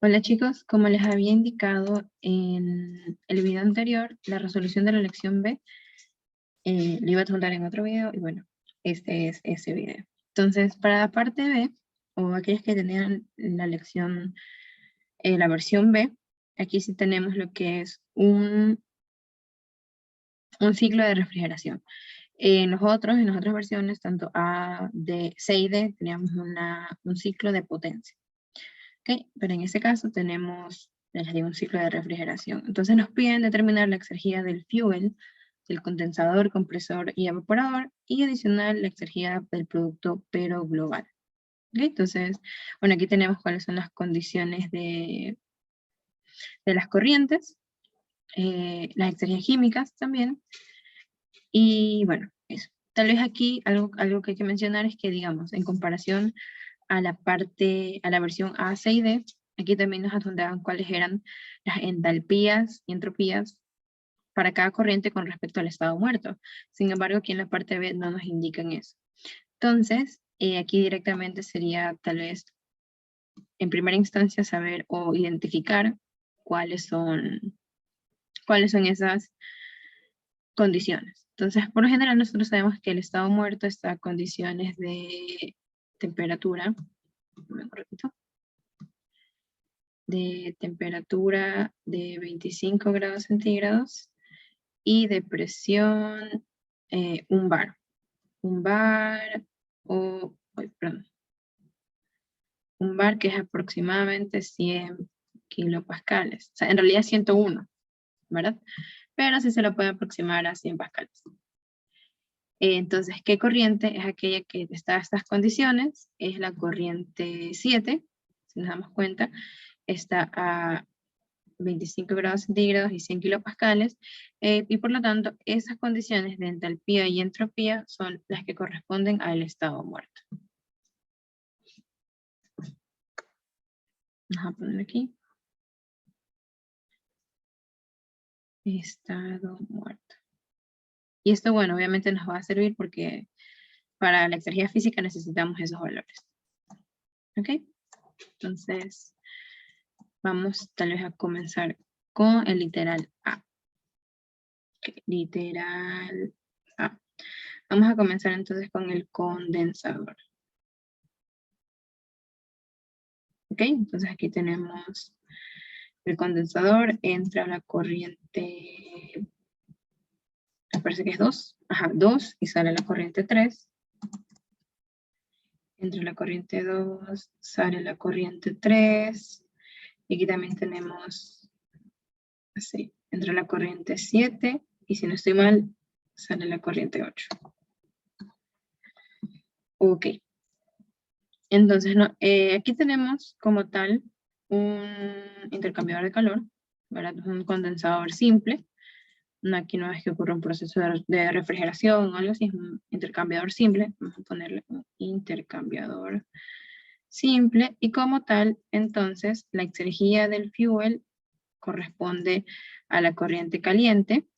Hola chicos, como les había indicado en el video anterior, la resolución de la lección B lo iba a adjuntar en otro video y bueno, este es ese video. Entonces, para la parte B, o aquellos que tenían la lección, la versión B, aquí sí tenemos lo que es un ciclo de refrigeración. En las otras versiones, tanto A, D, C y D, teníamos un ciclo de potencia. ¿Okay? Pero en este caso tenemos un ciclo de refrigeración. Entonces nos piden determinar la exergía del fuel, del condensador, compresor y evaporador, y adicional la exergía del producto pero global. ¿Okay? Entonces, bueno, aquí tenemos cuáles son las condiciones de las corrientes, las exergias químicas también, y bueno, eso. Tal vez aquí algo que hay que mencionar es que, digamos, en comparación a la versión A, C y D, aquí también nos adjuntaban cuáles eran las entalpías y entropías para cada corriente con respecto al estado muerto. Sin embargo, aquí en la parte B no nos indican eso. Entonces, aquí directamente sería tal vez, en primera instancia, saber o identificar cuáles son esas condiciones. Entonces, por lo general, nosotros sabemos que el estado muerto está a condiciones de temperatura, de temperatura de 25 grados centígrados y de presión 1 bar. 1 bar un bar que es aproximadamente 100 kilopascales. O sea, en realidad 101, ¿verdad? Pero sí se lo puede aproximar a 100 pascales. Entonces, ¿qué corriente es aquella que está a estas condiciones? Es la corriente 7, si nos damos cuenta, está a 25 grados centígrados y 100 kilopascales, y por lo tanto, esas condiciones de entalpía y entropía son las que corresponden al estado muerto. Vamos a poner aquí. Estado muerto. Y esto, bueno, obviamente nos va a servir porque para la exergía física necesitamos esos valores. ¿Ok? Entonces, vamos tal vez a comenzar con el literal A. Okay, literal A. Vamos a comenzar entonces con el condensador. Ok, entonces aquí tenemos el condensador, entra la corriente, me parece que es 2, 2, y sale la corriente 3. Entra la corriente 2, sale la corriente 3, y aquí también tenemos, así, entra la corriente 7, y si no estoy mal, sale la corriente 8. Ok. Entonces, no, aquí tenemos como tal un intercambiador de calor, ¿verdad? Un condensador simple. Aquí no es que ocurra un proceso de refrigeración o algo así, es un intercambiador simple. Vamos a ponerle un intercambiador simple. Y como tal, entonces, la exergía del fuel corresponde a la corriente caliente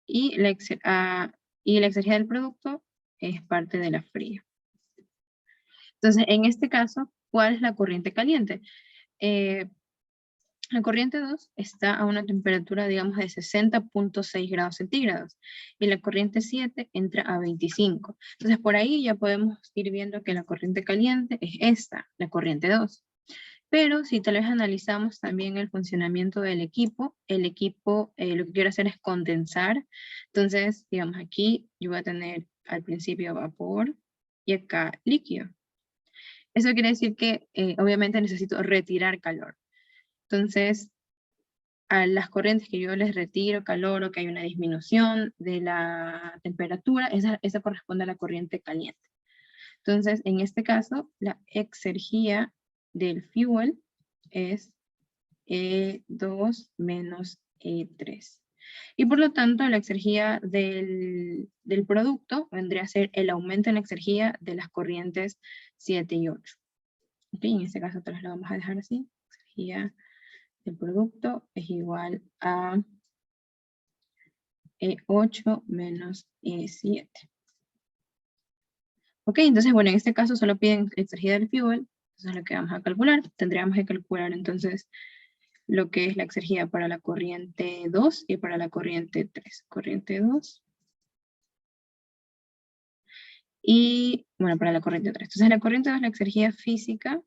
y la exergía del producto es parte de la fría. Entonces, en este caso, ¿cuál es la corriente caliente? La corriente 2 está a una temperatura, digamos, de 60.6 grados centígrados y la corriente 7 entra a 25. Entonces, por ahí ya podemos ir viendo que la corriente caliente es esta, la corriente 2. Pero si tal vez analizamos también el funcionamiento del equipo, el equipo lo que quiero hacer es condensar. Entonces, digamos, aquí yo voy a tener al principio vapor y acá líquido. Eso quiere decir que obviamente necesito retirar calor. Entonces, a las corrientes que yo les retiro calor o que hay una disminución de la temperatura, esa corresponde a la corriente caliente. Entonces, en este caso, la exergía del fuel es E2 menos E3. Y por lo tanto, la exergía del producto vendría a ser el aumento en la exergía de las corrientes 7 y 8. Okay, en este caso, lo vamos a dejar así. Exergía del producto es igual a E8 menos E7. Ok, entonces, bueno, en este caso solo piden exergía del fuel. Entonces lo que vamos a calcular, tendríamos que calcular entonces lo que es la exergía para la corriente 2 y para la corriente 3. Corriente 2. Y, bueno, para la corriente 3. Entonces la corriente 2, la exergía física,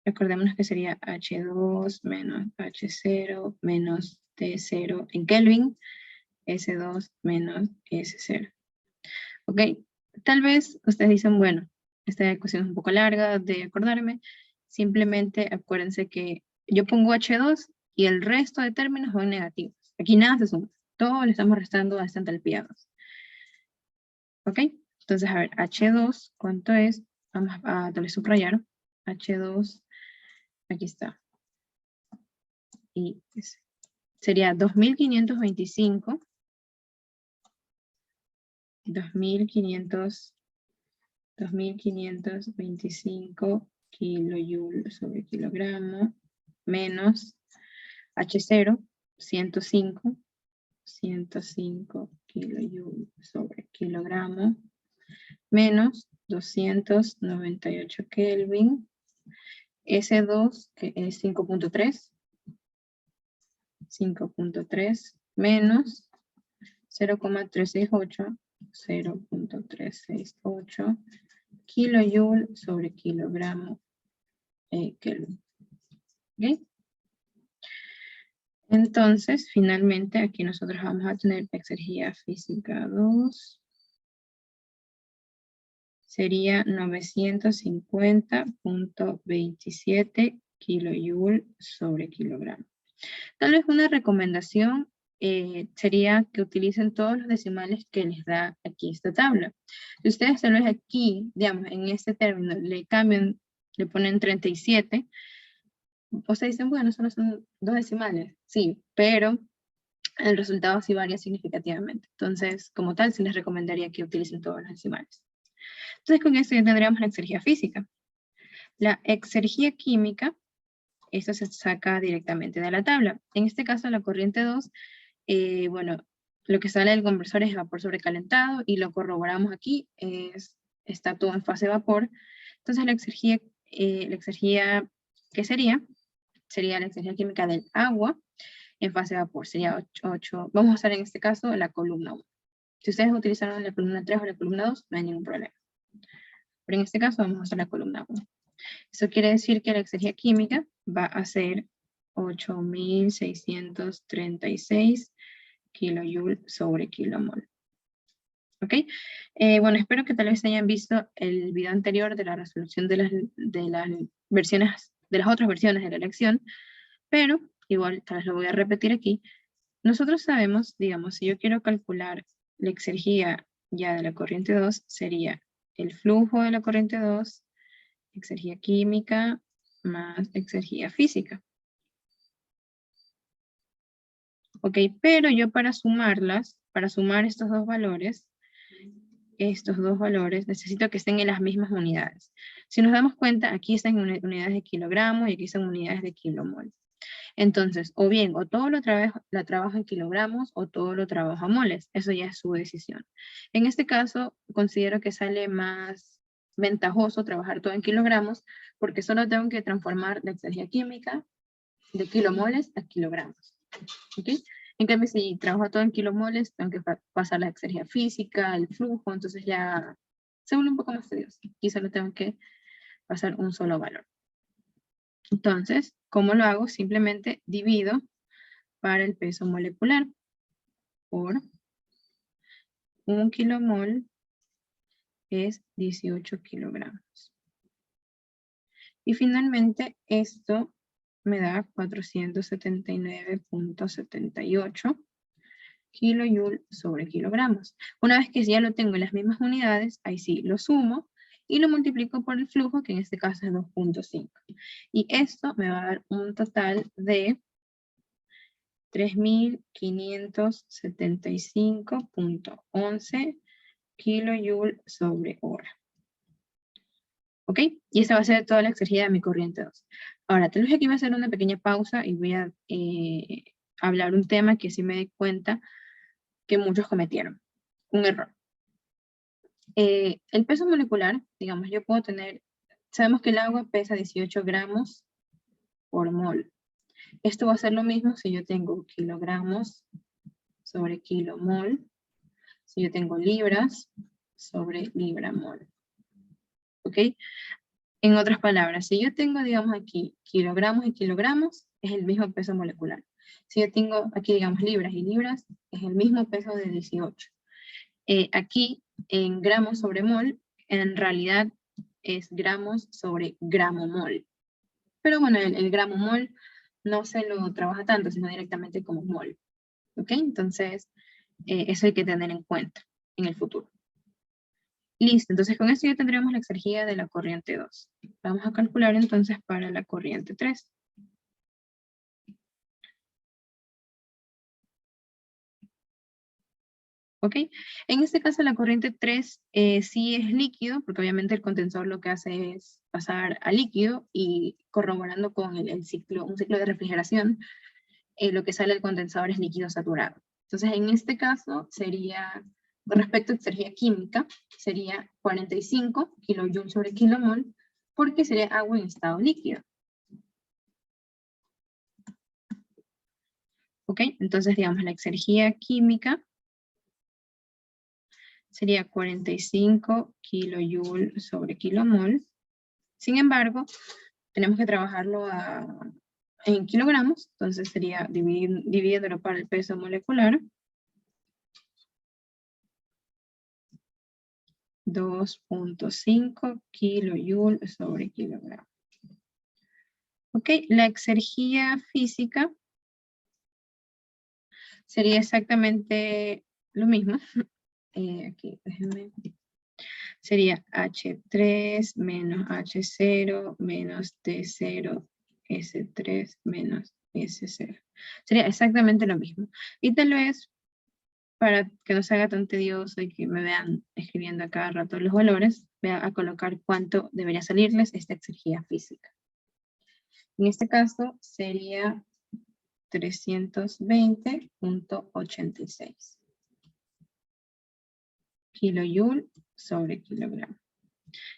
recordémonos que sería H2 menos H0 menos T0 en Kelvin, S2 menos S0. Ok, tal vez ustedes dicen, bueno, esta ecuación es un poco larga de acordarme, simplemente acuérdense que yo pongo H2 y el resto de términos son negativos. Aquí nada se suma, todo le estamos restando a esta entalpía 2. Ok, entonces a ver, H2, ¿cuánto es? Vamos a tal vez subrayar. H2, aquí está. Y sería 2525. 2525 kilojoules sobre kilogramo menos H0, 105 kilojoules sobre kilogramo menos 298 Kelvin, S2 que es 5.3 menos 0.368 kilojoule sobre kilogramo Kelvin. ¿Okay? Entonces, finalmente, aquí nosotros vamos a tener exergía física 2. Sería 950.27 kilojoule sobre kilogramo. Tal vez una recomendación sería que utilicen todos los decimales que les da aquí esta tabla. Si ustedes tal vez aquí, digamos, en este término le cambian, le ponen 37, ustedes dicen, bueno, solo son 2 decimales. Sí, pero el resultado sí varía significativamente. Entonces, como tal, sí les recomendaría que utilicen todos los decimales. Entonces, con esto ya tendríamos la exergía física. La exergía química, esto se saca directamente de la tabla. En este caso, la corriente 2, bueno, lo que sale del conversor es vapor sobrecalentado y lo corroboramos aquí, está todo en fase de vapor. Entonces la exergía, ¿qué sería? Sería la exergía química del agua en fase de vapor. Sería 8, vamos a usar en este caso la columna 1. Si ustedes utilizaron la columna 3 o la columna 2, no hay ningún problema. Pero en este caso vamos a usar la columna 1. Eso quiere decir que la exergía química va a ser 8.636 kilojoules sobre kilomol. ¿Ok? Bueno, espero que tal vez hayan visto el video anterior de la resolución de las versiones, de las otras versiones de la lección, pero igual tal vez lo voy a repetir aquí. Nosotros sabemos, digamos, si yo quiero calcular la exergía ya de la corriente 2, sería el flujo de la corriente 2, exergía química más exergía física. Ok, pero yo para sumarlas, para sumar estos dos valores, necesito que estén en las mismas unidades. Si nos damos cuenta, aquí están en unidades de kilogramo y aquí están unidades de kilomol. Entonces, o bien, o todo lo trabajo en kilogramos o todo lo trabajo a moles. Eso ya es su decisión. En este caso, considero que sale más ventajoso trabajar todo en kilogramos porque solo tengo que transformar la exergía química de kilomoles a kilogramos. ¿Ok? En cambio, si trabajo todo en kilomoles, tengo que pasar la exergía física, el flujo, entonces ya se vuelve un poco más tedioso. Aquí solo tengo que pasar un solo valor. Entonces, ¿cómo lo hago? Simplemente divido para el peso molecular por 1 kilomol es 18 kilogramos. Y finalmente esto me da 479.78 kilojoule sobre kilogramos. Una vez que ya lo tengo en las mismas unidades, ahí sí lo sumo y lo multiplico por el flujo, que en este caso es 2.5. Y esto me va a dar un total de 3.575.11 kilojoule sobre hora. ¿Ok? Y esa va a ser toda la exergía de mi corriente 2. Ahora, tal vez aquí voy a hacer una pequeña pausa y voy a hablar un tema que sí me di cuenta que muchos cometieron. Un error. El peso molecular, digamos, yo puedo tener sabemos que el agua pesa 18 gramos por mol. Esto va a ser lo mismo si yo tengo kilogramos sobre kilomol, si yo tengo libras sobre libra-mol. ¿Ok? En otras palabras, si yo tengo, digamos aquí, kilogramos y kilogramos, es el mismo peso molecular. Si yo tengo aquí, digamos, libras y libras, es el mismo peso de 18. Aquí, en gramos sobre mol, en realidad es gramos sobre gramo mol. Pero bueno, el gramo mol no se lo trabaja tanto, sino directamente como mol. ¿Ok? Entonces, eso hay que tener en cuenta en el futuro. Listo, entonces con esto ya tendríamos la exergía de la corriente 2. Vamos a calcular entonces para la corriente 3. ¿Ok? En este caso la corriente 3 sí es líquido, porque obviamente el condensador lo que hace es pasar a líquido y corroborando con un ciclo de refrigeración, lo que sale del condensador es líquido saturado. Entonces en este caso sería, con respecto a exergía química, sería 45 kJ sobre kilomol, porque sería agua en estado líquido. ¿Ok? Entonces digamos la exergía química sería 45 kJ sobre kilomol. Sin embargo, tenemos que trabajarlo en kilogramos, entonces sería dividiéndolo para el peso molecular. 2.5 kJ sobre kilogramo. Ok, la exergía física sería exactamente lo mismo. Aquí, déjenme. Sería H3 menos H0 menos T0 S3 menos S0. Sería exactamente lo mismo. Y tal vez, para que no se haga tan tedioso y que me vean escribiendo a cada rato los valores, voy a colocar cuánto debería salirles esta exergía física. En este caso sería 320.86 kilojoule sobre kilogramo.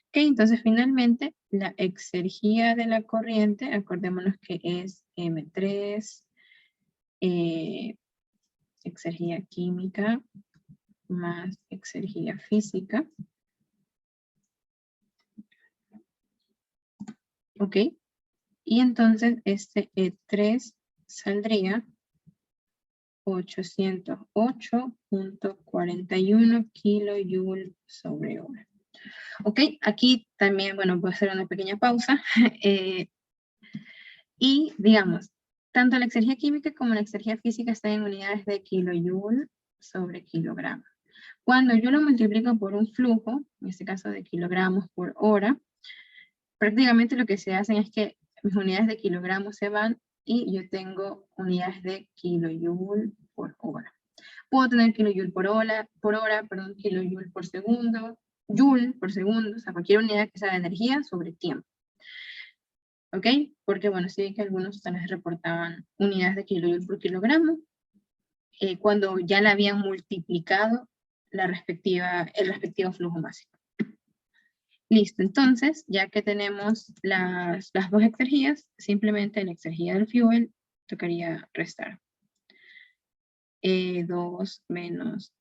Ok, entonces finalmente la exergía de la corriente, acordémonos que es M3, exergía química más exergía física. Ok, y entonces este E3 saldría 808.41 kilojoule sobre hora. Ok, aquí también, bueno, voy a hacer una pequeña pausa. Y digamos, tanto la exergía química como la exergía física están en unidades de kilojoule sobre kilogramo. Cuando yo lo multiplico por un flujo, en este caso de kilogramos por hora, prácticamente lo que se hace es que mis unidades de kilogramos se van y yo tengo unidades de kilojoule por hora. Puedo tener kilojoule por hora, kilojoule por segundo, joule por segundo, o sea, cualquier unidad que sea de energía sobre tiempo. ¿Ok? Porque, bueno, sí que algunos tal reportaban unidades de kilojoule por kilogramo, cuando ya la habían multiplicado el respectivo flujo máximo. Listo, entonces, ya que tenemos las dos exergías, simplemente la exergía del fuel tocaría restar. 2 menos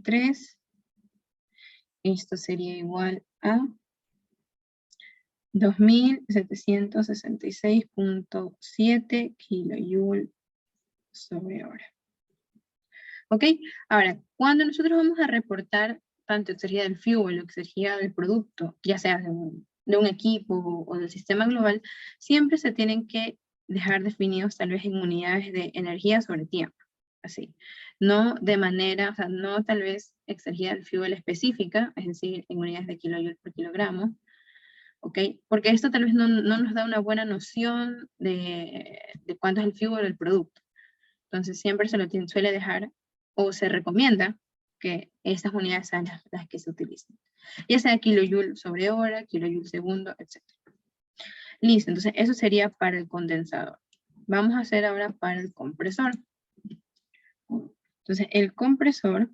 3. Esto sería igual a 2766.7 kilojoule sobre hora. ¿Ok? Ahora, cuando nosotros vamos a reportar tanto exergía del fuel o exergía del producto, ya sea de un equipo o del sistema global, siempre se tienen que dejar definidos tal vez en unidades de energía sobre tiempo. Así. No de manera, o sea, no tal vez exergía del fuel específica, es decir, en unidades de kilojoule por kilogramo, ¿ok? Porque esto tal vez no nos da una buena noción de cuánto es el fuel o el producto. Entonces siempre se lo suele dejar o se recomienda que estas unidades sean las que se utilicen. Ya sea kilojoule sobre hora, kilojoule segundo, etc. Listo, entonces eso sería para el condensador. Vamos a hacer ahora para el compresor. Entonces el compresor,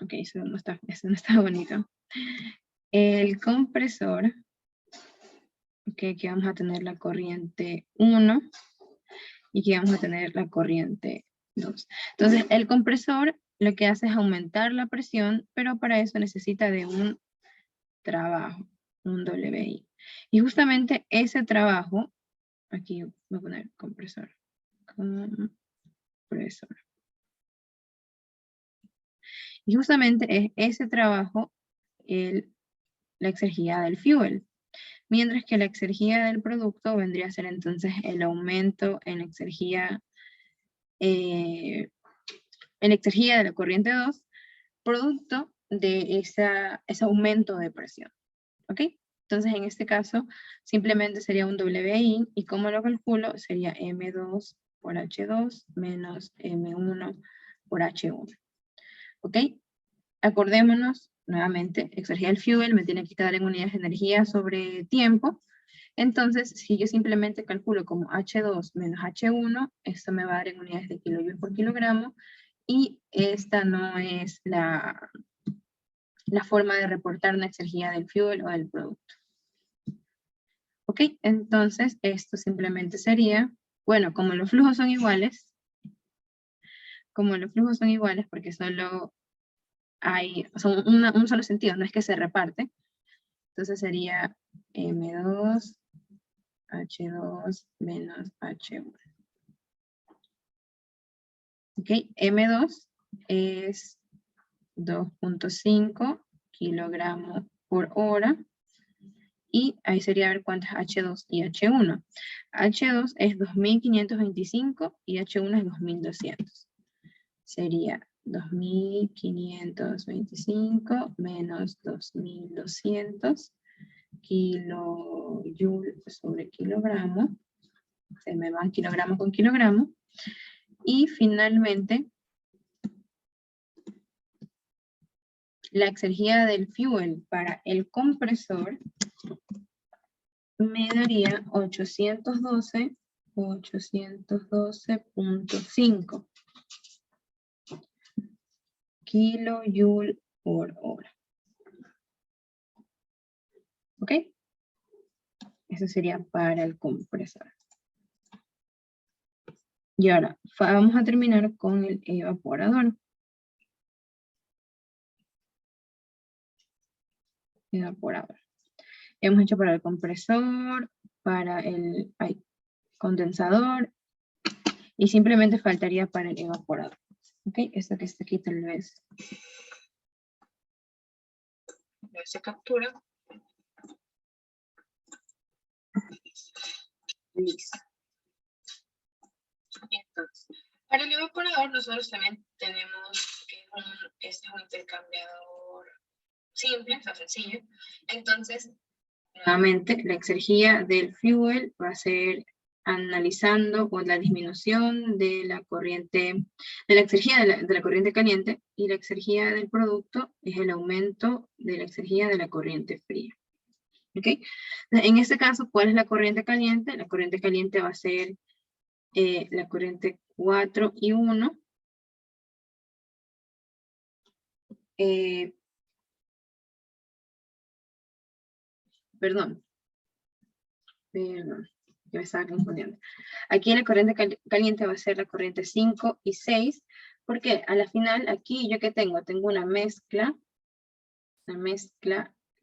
ok, eso no está bonito. el compresor, que aquí vamos a tener la corriente 1 y aquí vamos a tener la corriente 2. Entonces, el compresor lo que hace es aumentar la presión, pero para eso necesita de un trabajo, un WI. Y justamente ese trabajo, aquí voy a poner compresor. Y justamente es ese trabajo la exergía del fuel. Mientras que la exergía del producto vendría a ser entonces el aumento en la exergía de la corriente 2, producto de ese aumento de presión. ¿Ok? Entonces en este caso simplemente sería un WI y como lo calculo sería M2 por H2 menos M1 por H1. ¿Ok? Acordémonos nuevamente, exergía del fuel me tiene que quedar en unidades de energía sobre tiempo. Entonces, si yo simplemente calculo como H2 menos H1, esto me va a dar en unidades de kilojoule por kilogramo, y esta no es la forma de reportar una exergía del fuel o del producto. Ok, entonces esto simplemente sería, bueno, como los flujos son iguales, porque solo son un solo sentido, no es que se reparte, entonces sería M2 H2 menos H1. Ok, M2 es 2.5 kilogramos por hora. Y ahí sería ver cuántas H2 y H1. H2 es 2525 y H1 es 2200. Sería 2525 menos 2200 kilojoule sobre kilogramo. Se me van kilogramo con kilogramo. Y finalmente, la exergía del fuel para el compresor me daría 812.5 kilojoule por hora. ¿Ok? Eso sería para el compresor. Y ahora vamos a terminar con el evaporador. Hemos hecho para el compresor, para el condensador, y simplemente faltaría para el evaporador. ¿Ok? Esto que está aquí tal vez se captura. Listo. Entonces, para el evaporador nosotros también tenemos este es un intercambiador simple, o sea, sencillo. Entonces, nuevamente, la exergía del fuel va a ser analizando con la disminución de la corriente, de la exergía de la corriente caliente, y la exergía del producto es el aumento de la exergía de la corriente fría. ¿Ok? En este caso, ¿cuál es la corriente caliente? La corriente caliente va a ser la corriente 4 y 1. Perdón, yo me estaba confundiendo. Aquí la corriente caliente va a ser la corriente 5 y 6, porque a la final aquí yo que tengo una mezcla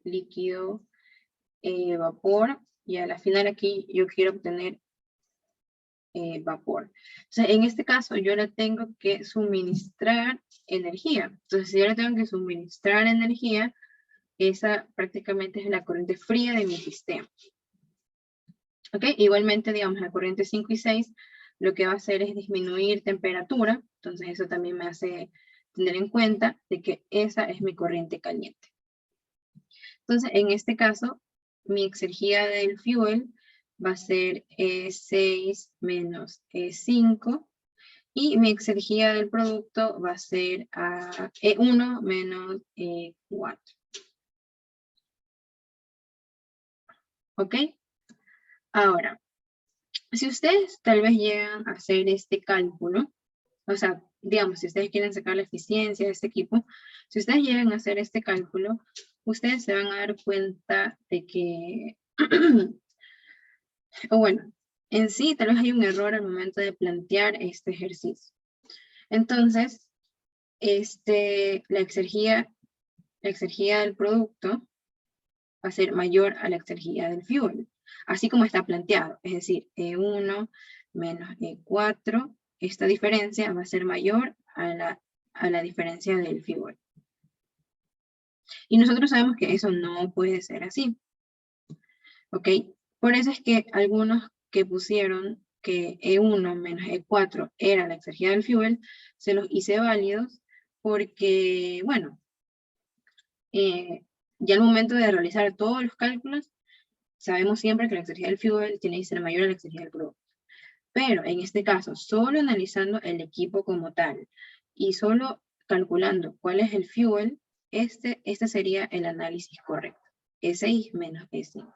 líquido vapor, y a la final aquí yo quiero obtener vapor. Entonces, en este caso yo le tengo que suministrar energía. Entonces, si yo le tengo que suministrar energía, esa prácticamente es la corriente fría de mi sistema. ¿Ok? Igualmente, digamos, la corriente 5 y 6 lo que va a hacer es disminuir temperatura. Entonces, eso también me hace tener en cuenta de que esa es mi corriente caliente. Entonces, en este caso, mi exergía del fuel va a ser E6 menos E5. Y mi exergía del producto va a ser E1 menos E4. ¿Ok? Ahora, si ustedes tal vez llegan a hacer este cálculo, o sea, digamos, si ustedes quieren sacar la eficiencia de este equipo, si ustedes llegan a hacer este cálculo, ustedes se van a dar cuenta de que, o bueno, en sí tal vez hay un error al momento de plantear este ejercicio. Entonces, la exergía del producto va a ser mayor a la exergía del fuel, así como está planteado, es decir, E1 menos E4, esta diferencia va a ser mayor a la diferencia del fuel. Y nosotros sabemos que eso no puede ser así, ¿ok? Por eso es que algunos que pusieron que E1 menos E4 era la exergía del fuel, se los hice válidos porque, bueno, ya al momento de realizar todos los cálculos, sabemos siempre que la exergía del fuel tiene que ser mayor a la exergía del producto. Pero en este caso, solo analizando el equipo como tal y solo calculando cuál es el fuel, este sería el análisis correcto. E6 menos E5.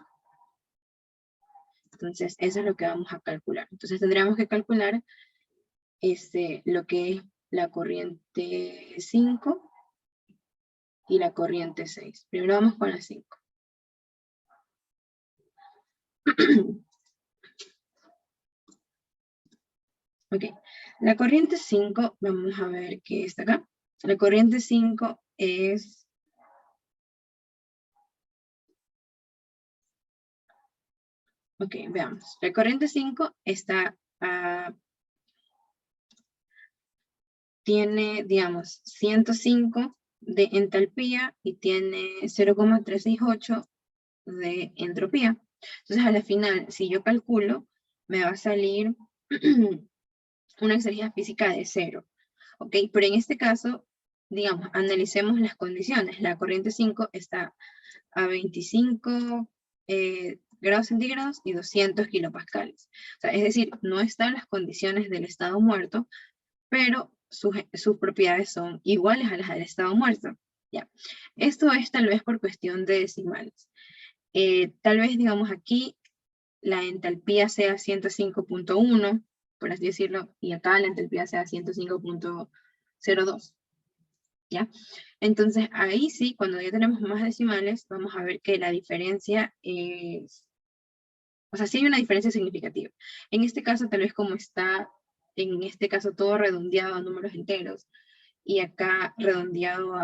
Entonces, eso es lo que vamos a calcular. Entonces, tendríamos que calcular lo que es la corriente 5 y la corriente 6. Primero vamos con la 5. Ok, la corriente 5, vamos a ver qué está acá. La corriente 5 es... Ok, veamos. La corriente 5 está... tiene, digamos, 105 de entalpía y tiene 0,368 de entropía. Entonces, a la final, si yo calculo, me va a salir una exergía física de 0. ¿Ok? Pero en este caso, digamos, analicemos las condiciones. La corriente 5 está a 25 grados centígrados y 200 kilopascales. O sea, es decir, no están las condiciones del estado muerto, pero sus propiedades son iguales a las del estado muerto. Ya. Esto es tal vez por cuestión de decimales. Tal vez, digamos, aquí la entalpía sea 105.1, por así decirlo, y acá la entalpía sea 105.02. ¿Ya? Entonces, ahí sí, cuando ya tenemos más decimales, vamos a ver que la diferencia es... O sea, sí hay una diferencia significativa. En este caso, tal vez como está, en este caso, todo redondeado a números enteros, y acá redondeado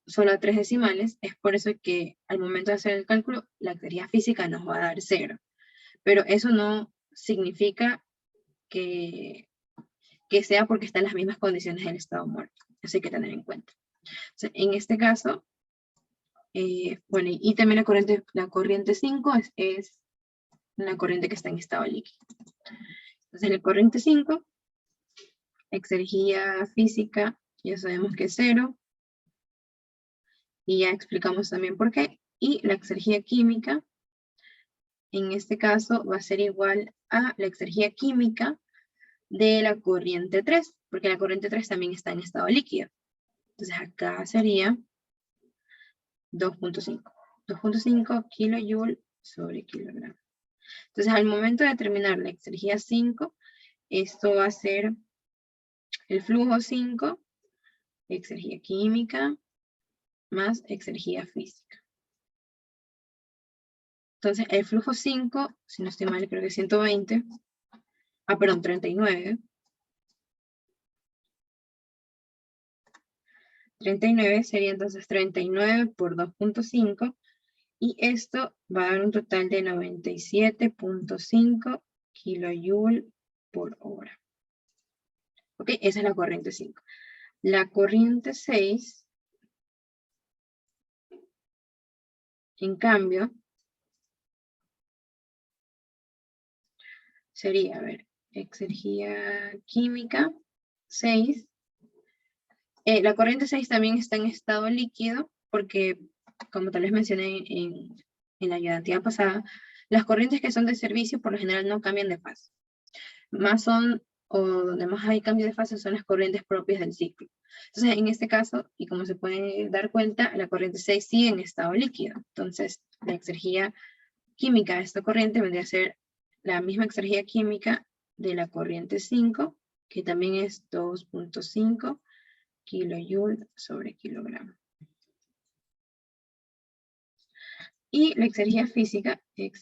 solo a 3 decimales, es por eso que al momento de hacer el cálculo, la exergía física nos va a dar 0. Pero eso no significa que sea porque están las mismas condiciones del estado muerto. Eso hay que tener en cuenta. O sea, en este caso, bueno, y también la corriente 5 es una corriente que está en estado líquido. Entonces, la corriente 5, exergía física, ya sabemos que es 0. Y ya explicamos también por qué. Y la exergía química, en este caso, va a ser igual a la exergía química de la corriente 3, porque la corriente 3 también está en estado líquido. Entonces acá sería 2.5. 2.5 kilojoule sobre kilogramo. Entonces al momento de determinar la exergía 5, esto va a ser el flujo 5, exergía química, más exergía física. Entonces el flujo 5, si no estoy mal, creo que 120. Perdón, 39. 39 sería entonces 39 por 2.5 y esto va a dar un total de 97.5 kilojoule por hora. Ok, esa es la corriente 5. La corriente 6, en cambio, sería, a ver, exergía química 6. La corriente 6 también está en estado líquido porque, como tal vez mencioné en la ayudantía pasada, las corrientes que son de servicio por lo general no cambian de fase. Donde más hay cambio de fase son las corrientes propias del ciclo. Entonces, en este caso, y como se puede dar cuenta, la corriente 6 sigue en estado líquido. Entonces, la exergía química de esta corriente vendría a ser la misma exergía química de la corriente 5, que también es 2.5 kilojoule sobre kilogramo. Y la exergía física, sí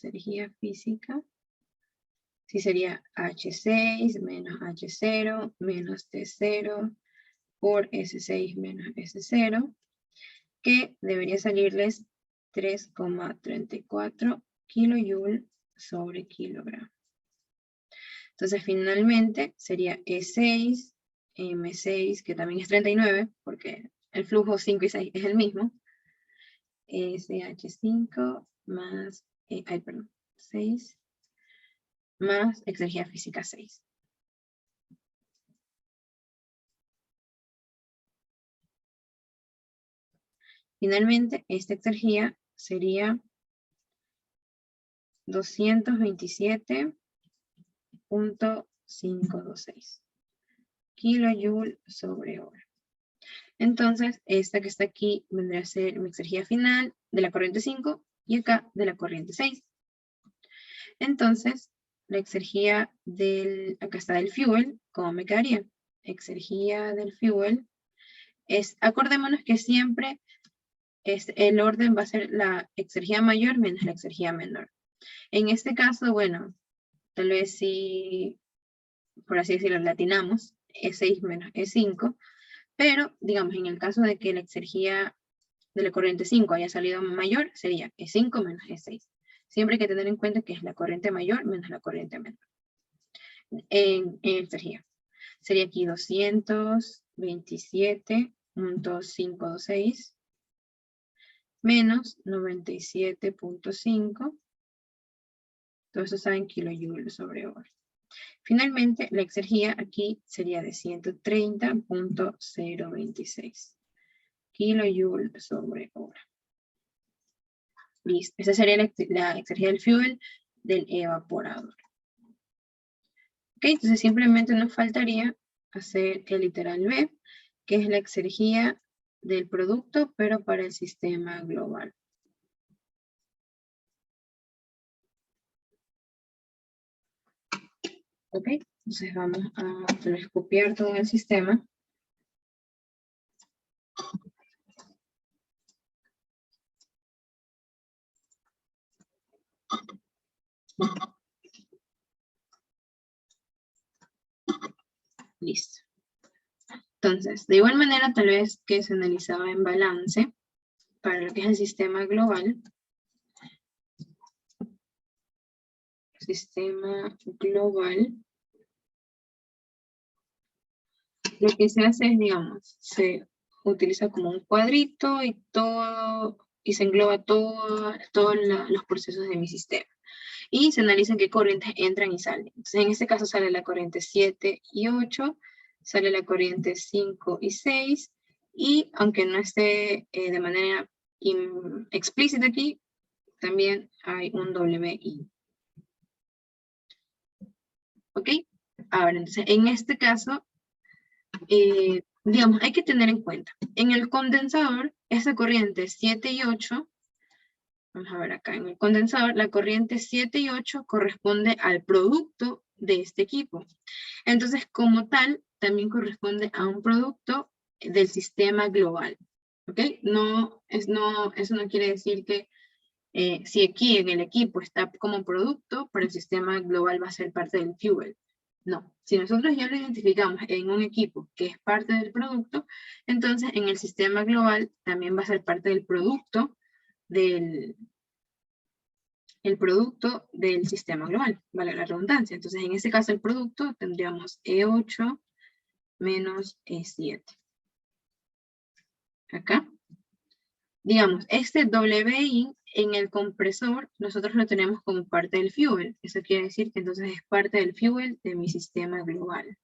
sería H6 menos H0 menos T0 por S6 menos S0, que debería salirles 3,34 kilojoule sobre kilogramo. Entonces finalmente sería E6, M6, que también es 39, porque el flujo 5 y 6 es el mismo, SH5 más, 6, más exergía física 6. Finalmente, esta exergía sería 227.526 kilojoule sobre hora. Entonces, esta que está aquí vendría a ser mi exergía final de la corriente 5 y acá de la corriente 6. Entonces, la exergía acá está del fuel, ¿cómo me quedaría? Exergía del fuel acordémonos que siempre el orden va a ser la exergía mayor menos la exergía menor. En este caso, bueno, tal vez si, por así decirlo, latinamos, E6 menos E5, pero, digamos, en el caso de que la exergía de la corriente 5 haya salido mayor, sería E5 menos E6. Siempre hay que tener en cuenta que es la corriente mayor menos la corriente menor. En exergía. Sería aquí 227.526 menos 97.5. Todo eso está en kilojoules sobre hora. Finalmente, la exergía aquí sería de 130.026 kilojoules sobre hora. Listo. Esa sería la exergía del fuel del evaporador. Ok, entonces simplemente nos faltaría hacer el literal B, que es la exergía del producto, pero para el sistema global. Ok, entonces vamos a copiar todo el sistema. Listo. Entonces, de igual manera, tal vez que se analizaba en balance para lo que es el sistema global. Sistema global. Lo que se hace es, digamos, se utiliza como un cuadrito y se engloba todos los procesos de mi sistema. Y se analizan qué corrientes entran y salen. Entonces, en este caso sale la corriente 7 y 8, sale la corriente 5 y 6, y aunque no esté de manera explícita aquí, también hay un WI. ¿Ok? Ahora, entonces, en este caso, digamos, hay que tener en cuenta, en el condensador, esa corriente 7 y 8, vamos a ver acá, en el condensador, la corriente 7 y 8 corresponde al producto de este equipo. Entonces, como tal, también corresponde a un producto del sistema global. ¿Ok? Eso no quiere decir que si aquí en el equipo está como producto, para el sistema global va a ser parte del fuel. No, si nosotros ya lo identificamos en un equipo que es parte del producto, entonces en el sistema global también va a ser parte del producto del sistema global, vale la redundancia. Entonces en este caso el producto tendríamos E8 menos E7. Acá. Digamos, este WI en el compresor, nosotros lo tenemos como parte del fuel. Eso quiere decir que entonces es parte del fuel de mi sistema global.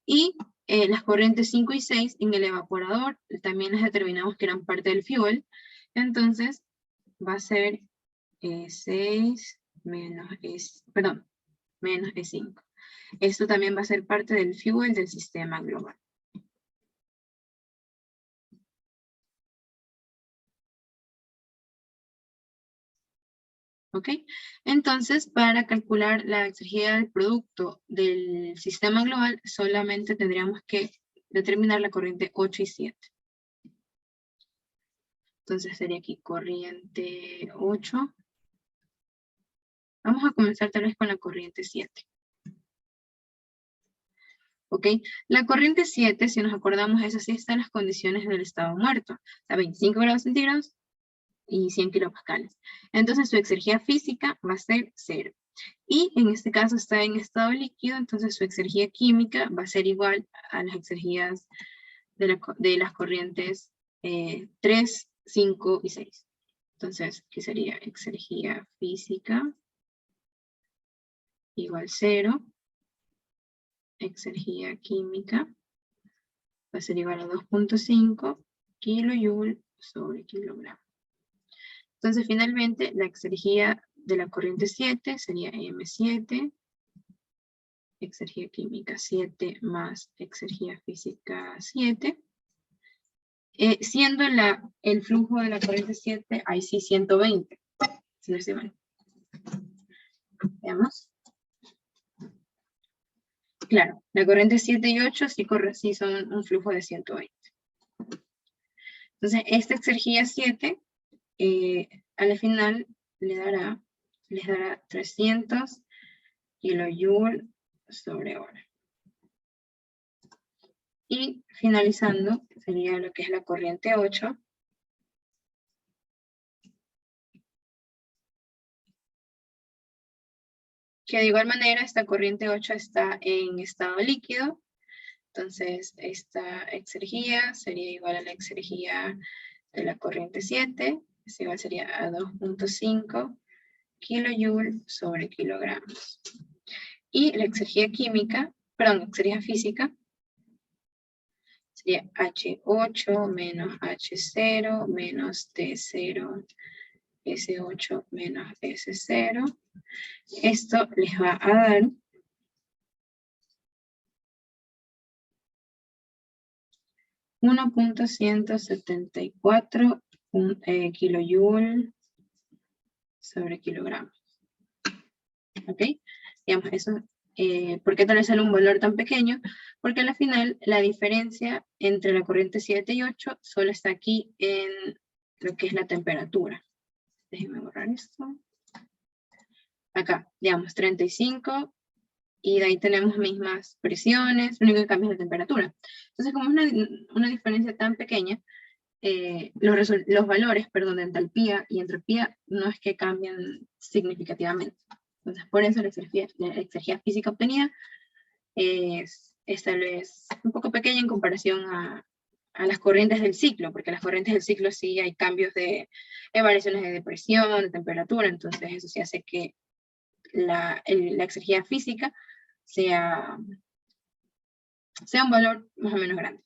Y las corrientes 5 y 6 en el evaporador también las determinamos que eran parte del fuel. Entonces va a ser 6 menos menos E5. Esto también va a ser parte del fuel del sistema global. ¿Ok? Entonces, para calcular la exergía del producto del sistema global, solamente tendríamos que determinar la corriente 8 y 7. Entonces sería aquí corriente 8. Vamos a comenzar tal vez con la corriente 7. ¿Ok? La corriente 7, si nos acordamos, es así, están las condiciones del estado muerto. A 25 grados centígrados y 100 kilopascales. Entonces su exergía física va a ser 0. Y en este caso está en estado líquido, entonces su exergía química va a ser igual a las exergías de las corrientes 3, 5 y 6. Entonces, ¿qué sería? Exergía física igual 0. Exergía química va a ser igual a 2.5 kilojoule sobre kilogramo. Entonces, finalmente, la exergía de la corriente 7 sería M7, exergía química 7 más exergía física 7. Siendo el flujo de la corriente 7, ahí sí 120, si no estoy mal. Veamos. Claro, la corriente 7 y 8 sí son un flujo de 120. Entonces, esta exergía 7, a la final les dará 300 kilojoule sobre hora. Y finalizando, sería lo que es la corriente 8. Que de igual manera esta corriente 8 está en estado líquido. Entonces esta exergía sería igual a la exergía de la corriente 7. Esto igual sería a 2.5 kilojoule sobre kilogramos. Y la exergía exergía física, sería H8 menos H0 menos T0, S8 menos S0. Esto les va a dar 1.174 kilojoule sobre kilogramos. ¿Ok? Digamos, eso, ¿por qué tal vez sale un valor tan pequeño? Porque al final la diferencia entre la corriente 7 y 8 solo está aquí en lo que es la temperatura. Déjenme borrar esto. Acá, digamos, 35, y de ahí tenemos mismas presiones, lo único que cambia es la temperatura. Entonces, como es una diferencia tan pequeña, los valores, de entalpía y entropía no es que cambien significativamente. Entonces, por eso la exergía física obtenida es tal vez un poco pequeña en comparación a las corrientes del ciclo, porque las corrientes del ciclo sí hay cambios de variaciones de presión, de temperatura, entonces eso sí hace que la exergía física sea un valor más o menos grande.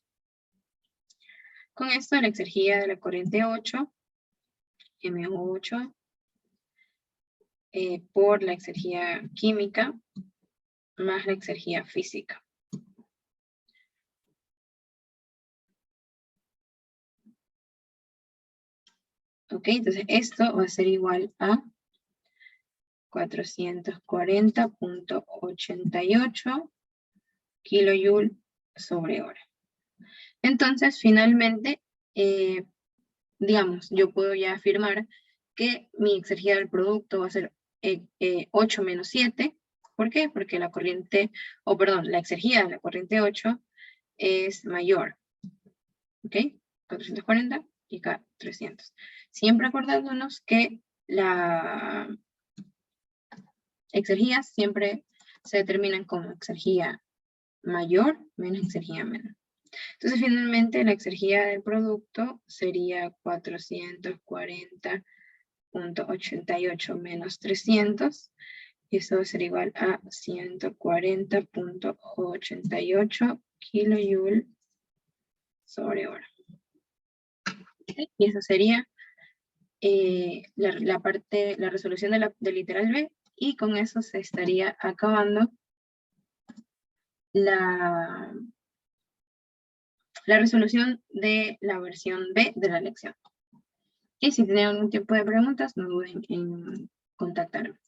Con esto, la exergía de la corriente 8, M8, por la exergía química, más la exergía física. Ok, entonces esto va a ser igual a 440.88 kilojoule sobre hora. Entonces, finalmente, digamos, yo puedo ya afirmar que mi exergía del producto va a ser 8 menos 7. ¿Por qué? Porque la exergía de la corriente 8 es mayor. ¿Ok? 440 y acá 300. Siempre acordándonos que la exergía siempre se determinan como exergía mayor menos exergía menor. Entonces, finalmente, la exergía del producto sería 440.88 menos 300. Y eso va a ser igual a 140.88 kilojoule sobre hora. Y eso sería la resolución del literal B, y con eso se estaría acabando la resolución de la versión B de la lección. Y si tienen algún tipo de preguntas, no duden en contactarme.